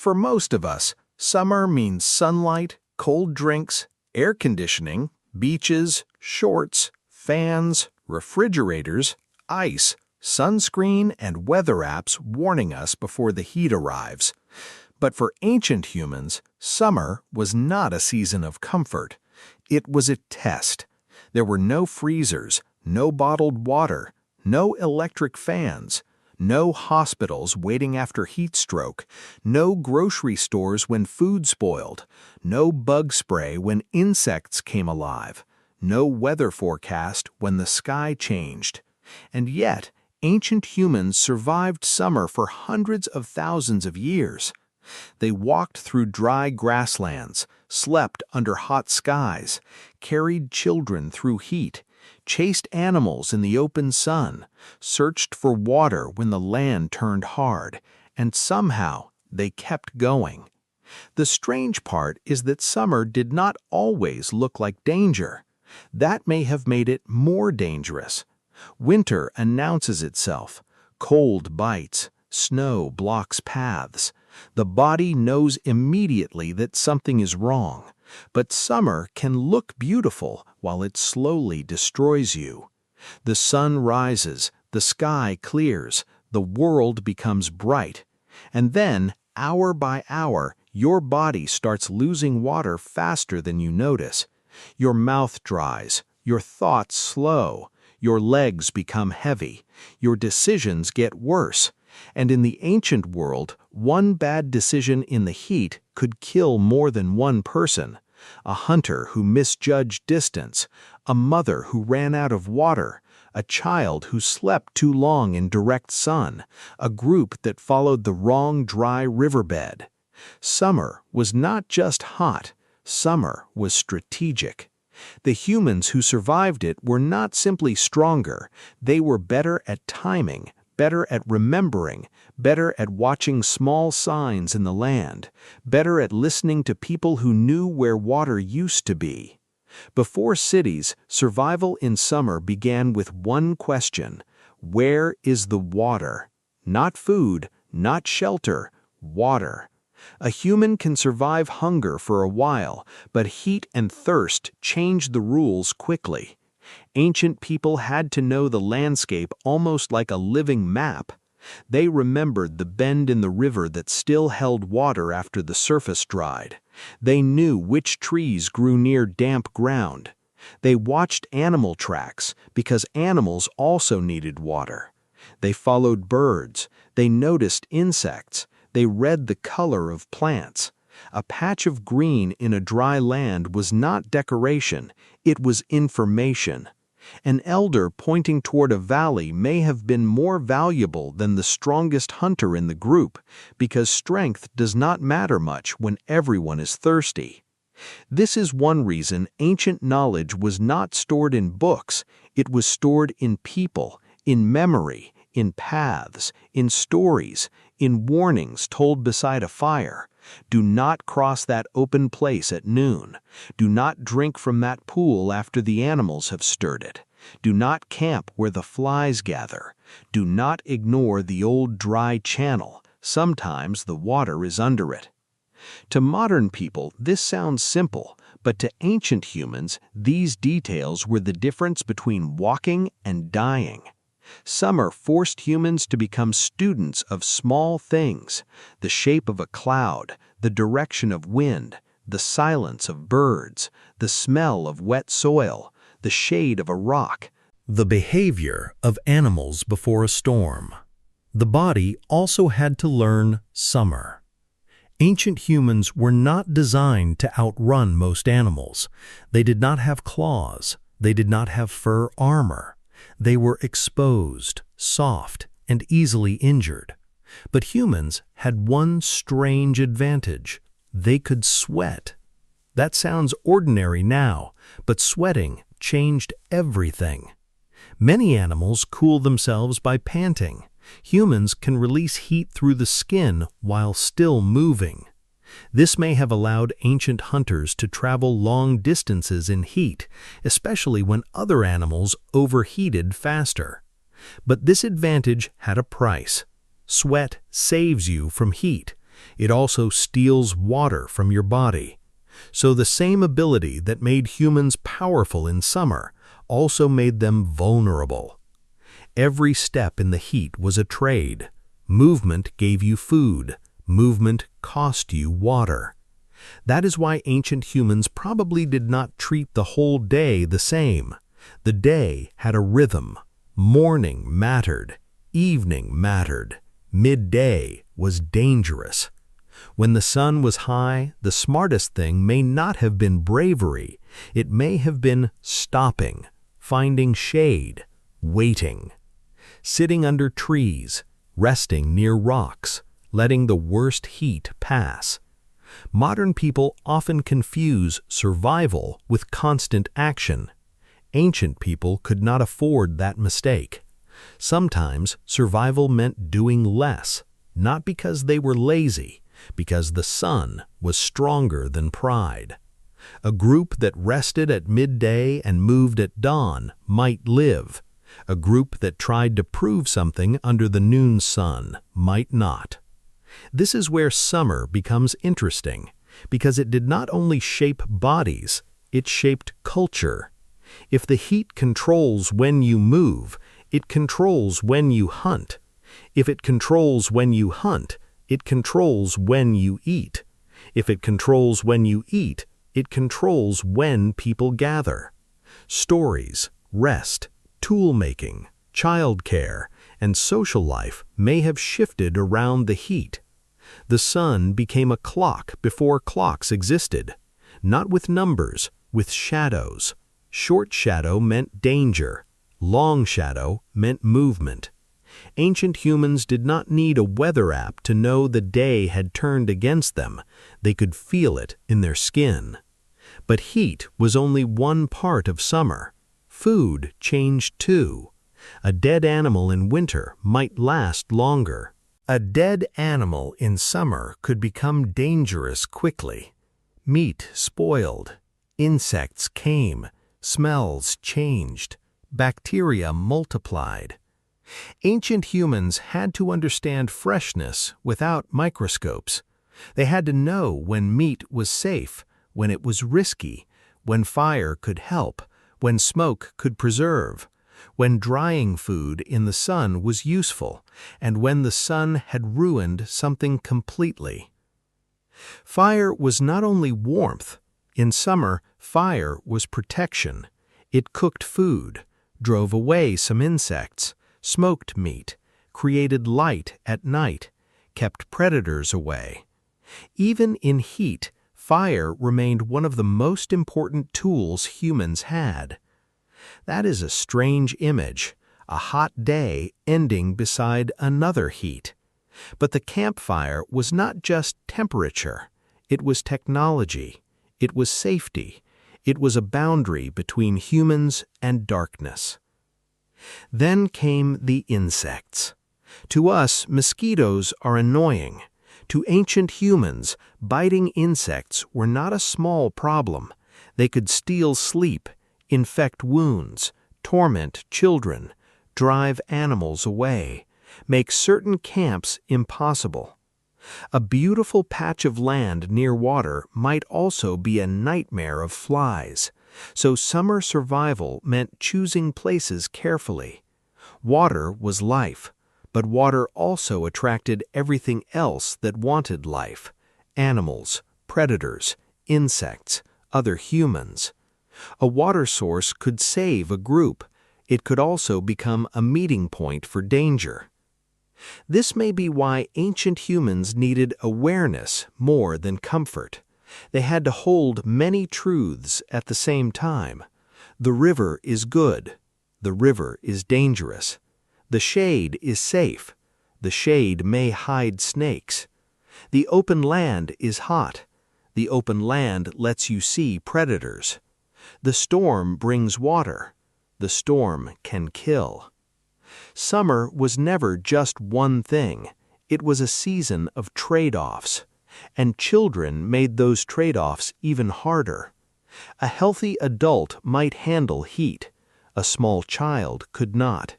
For most of us, summer means sunlight, cold drinks, air conditioning, beaches, shorts, fans, refrigerators, ice, sunscreen, and weather apps warning us before the heat arrives. But for ancient humans, summer was not a season of comfort. It was a test. There were no freezers, no bottled water, no electric fans, no hospitals waiting after heat stroke, no grocery stores when food spoiled, no bug spray when insects came alive, no weather forecast when the sky changed. And yet, ancient humans survived summer for hundreds of thousands of years. They walked through dry grasslands, slept under hot skies, carried children through heat, chased animals in the open sun, searched for water when the land turned hard, and somehow they kept going. The strange part is that summer did not always look like danger. That may have made it more dangerous. Winter announces itself. Cold bites, snow blocks paths. The body knows immediately that something is wrong. But summer can look beautiful while it slowly destroys you. The sun rises, the sky clears, the world becomes bright. And then, hour by hour, your body starts losing water faster than you notice. Your mouth dries, your thoughts slow, your legs become heavy, your decisions get worse. And in the ancient world, one bad decision in the heat could kill more than one person. A hunter who misjudged distance, a mother who ran out of water, a child who slept too long in direct sun, a group that followed the wrong dry riverbed. Summer was not just hot, summer was strategic. The humans who survived it were not simply stronger, they were better at timing, better at remembering, better at watching small signs in the land, better at listening to people who knew where water used to be. Before cities, survival in summer began with one question: where is the water? Not food, not shelter, water. A human can survive hunger for a while, but heat and thirst change the rules quickly. Ancient people had to know the landscape almost like a living map. They remembered the bend in the river that still held water after the surface dried. They knew which trees grew near damp ground. They watched animal tracks because animals also needed water. They followed birds. They noticed insects. They read the color of plants. A patch of green in a dry land was not decoration, it was information. An elder pointing toward a valley may have been more valuable than the strongest hunter in the group, because strength does not matter much when everyone is thirsty. This is one reason ancient knowledge was not stored in books, it was stored in people, in memory, in paths, in stories, in warnings told beside a fire. Do not cross that open place at noon. Do not drink from that pool after the animals have stirred it. Do not camp where the flies gather. Do not ignore the old dry channel. Sometimes the water is under it. To modern people, this sounds simple, but to ancient humans, these details were the difference between walking and dying. Summer forced humans to become students of small things: the shape of a cloud, the direction of wind, the silence of birds, the smell of wet soil, the shade of a rock, the behavior of animals before a storm. The body also had to learn summer. Ancient humans were not designed to outrun most animals. They did not have claws. They did not have fur armor. They were exposed, soft, and easily injured. But humans had one strange advantage: they could sweat. That sounds ordinary now, but sweating changed everything. Many animals cool themselves by panting. Humans can release heat through the skin while still moving. This may have allowed ancient hunters to travel long distances in heat, especially when other animals overheated faster. But this advantage had a price. Sweat saves you from heat. It also steals water from your body. So the same ability that made humans powerful in summer also made them vulnerable. Every step in the heat was a trade. Movement gave you food. Movement cost you water. That is why ancient humans probably did not treat the whole day the same. The day had a rhythm. Morning mattered. Evening mattered. Midday was dangerous. When the sun was high, the smartest thing may not have been bravery. It may have been stopping, finding shade, waiting. Sitting under trees, resting near rocks, letting the worst heat pass. Modern people often confuse survival with constant action. Ancient people could not afford that mistake. Sometimes survival meant doing less, not because they were lazy, because the sun was stronger than pride. A group that rested at midday and moved at dawn might live. A group that tried to prove something under the noon sun might not. This is where summer becomes interesting, because it did not only shape bodies, it shaped culture. If the heat controls when you move, it controls when you hunt. If it controls when you hunt, it controls when you eat. If it controls when you eat, it controls when people gather. Stories, rest, tool-making, childcare, and social life may have shifted around the heat. The sun became a clock before clocks existed, not with numbers, with shadows. Short shadow meant danger. Long shadow meant movement. Ancient humans did not need a weather app to know the day had turned against them. They could feel it in their skin. But heat was only one part of summer. Food changed too. A dead animal in winter might last longer. A dead animal in summer could become dangerous quickly. Meat spoiled. Insects came. Smells changed. Bacteria multiplied. Ancient humans had to understand freshness without microscopes. They had to know when meat was safe, when it was risky, when fire could help, when smoke could preserve, when drying food in the sun was useful, and when the sun had ruined something completely. Fire was not only warmth. In summer, fire was protection. It cooked food, drove away some insects, smoked meat, created light at night, kept predators away. Even in heat, fire remained one of the most important tools humans had. That is a strange image, a hot day ending beside another heat. But the campfire was not just temperature, it was technology, it was safety, it was a boundary between humans and darkness. Then came the insects. To us, mosquitoes are annoying. To ancient humans, biting insects were not a small problem. They could steal sleep, infect wounds, torment children, drive animals away, make certain camps impossible. A beautiful patch of land near water might also be a nightmare of flies. So summer survival meant choosing places carefully. Water was life, but water also attracted everything else that wanted life: animals, predators, insects, other humans. A water source could save a group. It could also become a meeting point for danger. This may be why ancient humans needed awareness more than comfort. They had to hold many truths at the same time. The river is good. The river is dangerous. The shade is safe. The shade may hide snakes. The open land is hot. The open land lets you see predators. The storm brings water. The storm can kill. Summer was never just one thing. It was a season of trade-offs. And children made those trade-offs even harder. A healthy adult might handle heat. A small child could not.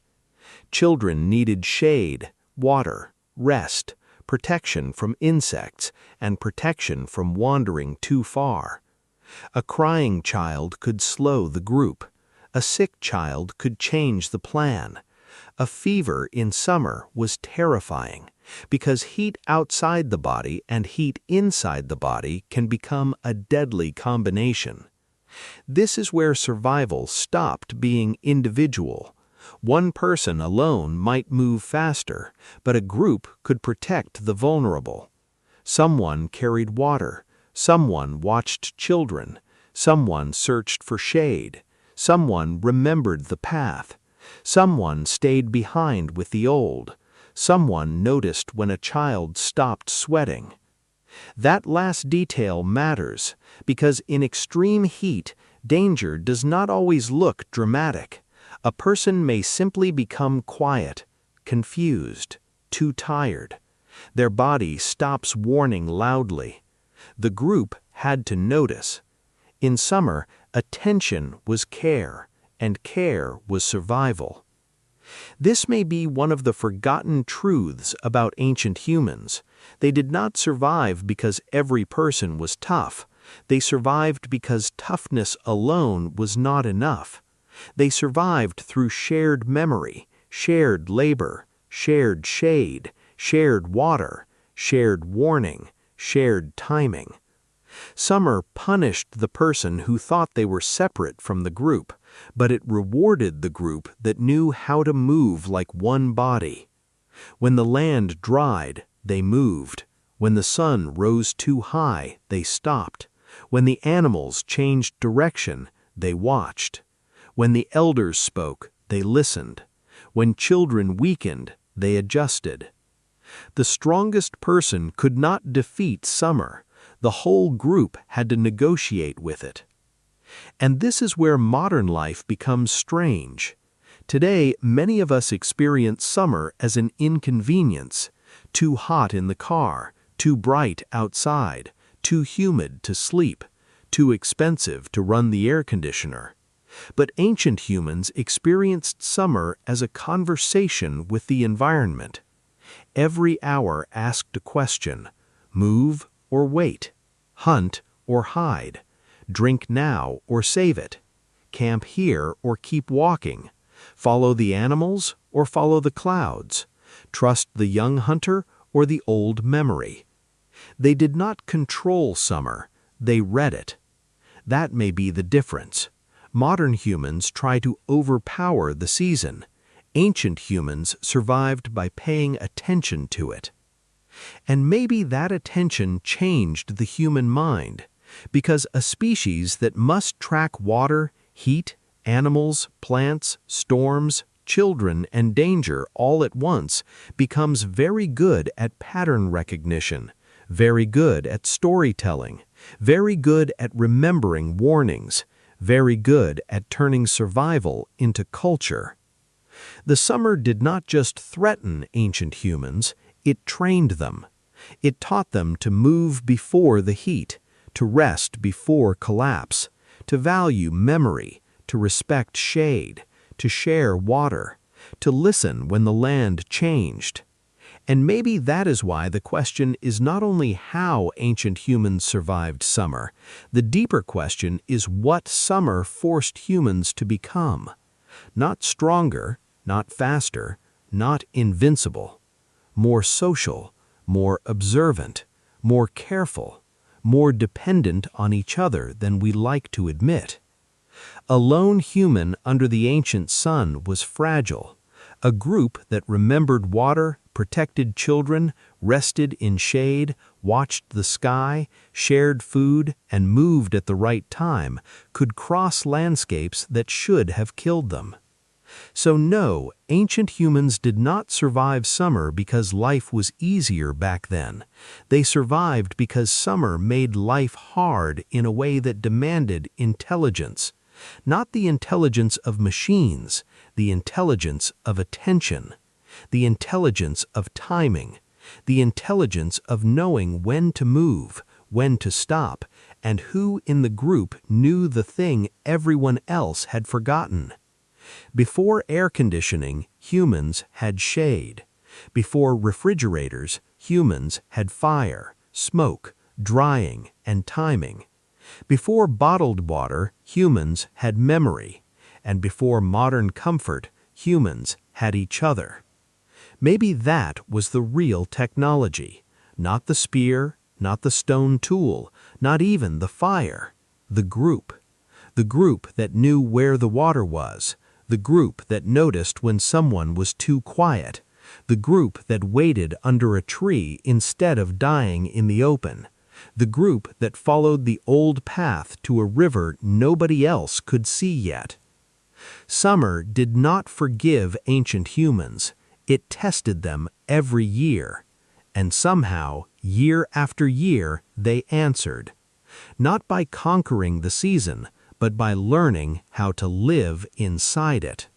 Children needed shade, water, rest, protection from insects, and protection from wandering too far. A crying child could slow the group. A sick child could change the plan. A fever in summer was terrifying because heat outside the body and heat inside the body can become a deadly combination. This is where survival stopped being individual. One person alone might move faster, but a group could protect the vulnerable. Someone carried water. Someone watched children. Someone searched for shade. Someone remembered the path. Someone stayed behind with the old. Someone noticed when a child stopped sweating. That last detail matters because in extreme heat, danger does not always look dramatic. A person may simply become quiet, confused, too tired. Their body stops warning loudly. The group had to notice. In summer, attention was care, and care was survival. This may be one of the forgotten truths about ancient humans. They did not survive because every person was tough. They survived because toughness alone was not enough. They survived through shared memory, shared labor, shared shade, shared water, shared warning, shared timing. Summer punished the person who thought they were separate from the group, but it rewarded the group that knew how to move like one body. When the land dried, they moved. When the sun rose too high, they stopped. When the animals changed direction, they watched. When the elders spoke, they listened. When children weakened, they adjusted. The strongest person could not defeat summer. The whole group had to negotiate with it. And this is where modern life becomes strange. Today, many of us experience summer as an inconvenience. Too hot in the car, too bright outside, too humid to sleep, too expensive to run the air conditioner. But ancient humans experienced summer as a conversation with the environment. Every hour asked a question: move or wait, hunt or hide, drink now or save it, camp here or keep walking, follow the animals or follow the clouds, trust the young hunter or the old memory. They did not control summer, they read it. That may be the difference. Modern humans try to overpower the season. Ancient humans survived by paying attention to it. And maybe that attention changed the human mind, because a species that must track water, heat, animals, plants, storms, children, and danger all at once becomes very good at pattern recognition, very good at storytelling, very good at remembering warnings, very good at turning survival into culture. The summer did not just threaten ancient humans, it trained them. It taught them to move before the heat, to rest before collapse, to value memory, to respect shade, to share water, to listen when the land changed. And maybe that is why the question is not only how ancient humans survived summer, the deeper question is what summer forced humans to become. Not stronger, not faster, not invincible. More social, more observant, more careful, more dependent on each other than we like to admit. A lone human under the ancient sun was fragile. A group that remembered water, protected children, rested in shade, watched the sky, shared food, and moved at the right time could cross landscapes that should have killed them. So no, ancient humans did not survive summer because life was easier back then. They survived because summer made life hard in a way that demanded intelligence. Not the intelligence of machines, the intelligence of attention, the intelligence of timing, the intelligence of knowing when to move, when to stop, and who in the group knew the thing everyone else had forgotten. Before air conditioning, humans had shade. Before refrigerators, humans had fire, smoke, drying, and timing. Before bottled water, humans had memory. And before modern comfort, humans had each other. Maybe that was the real technology. Not the spear, not the stone tool, not even the fire. The group. The group that knew where the water was. The group that noticed when someone was too quiet. The group that waited under a tree instead of dying in the open. The group that followed the old path to a river nobody else could see yet. Summer did not forgive ancient humans. It tested them every year. And somehow, year after year, they answered. Not by conquering the season, but by learning how to live inside it.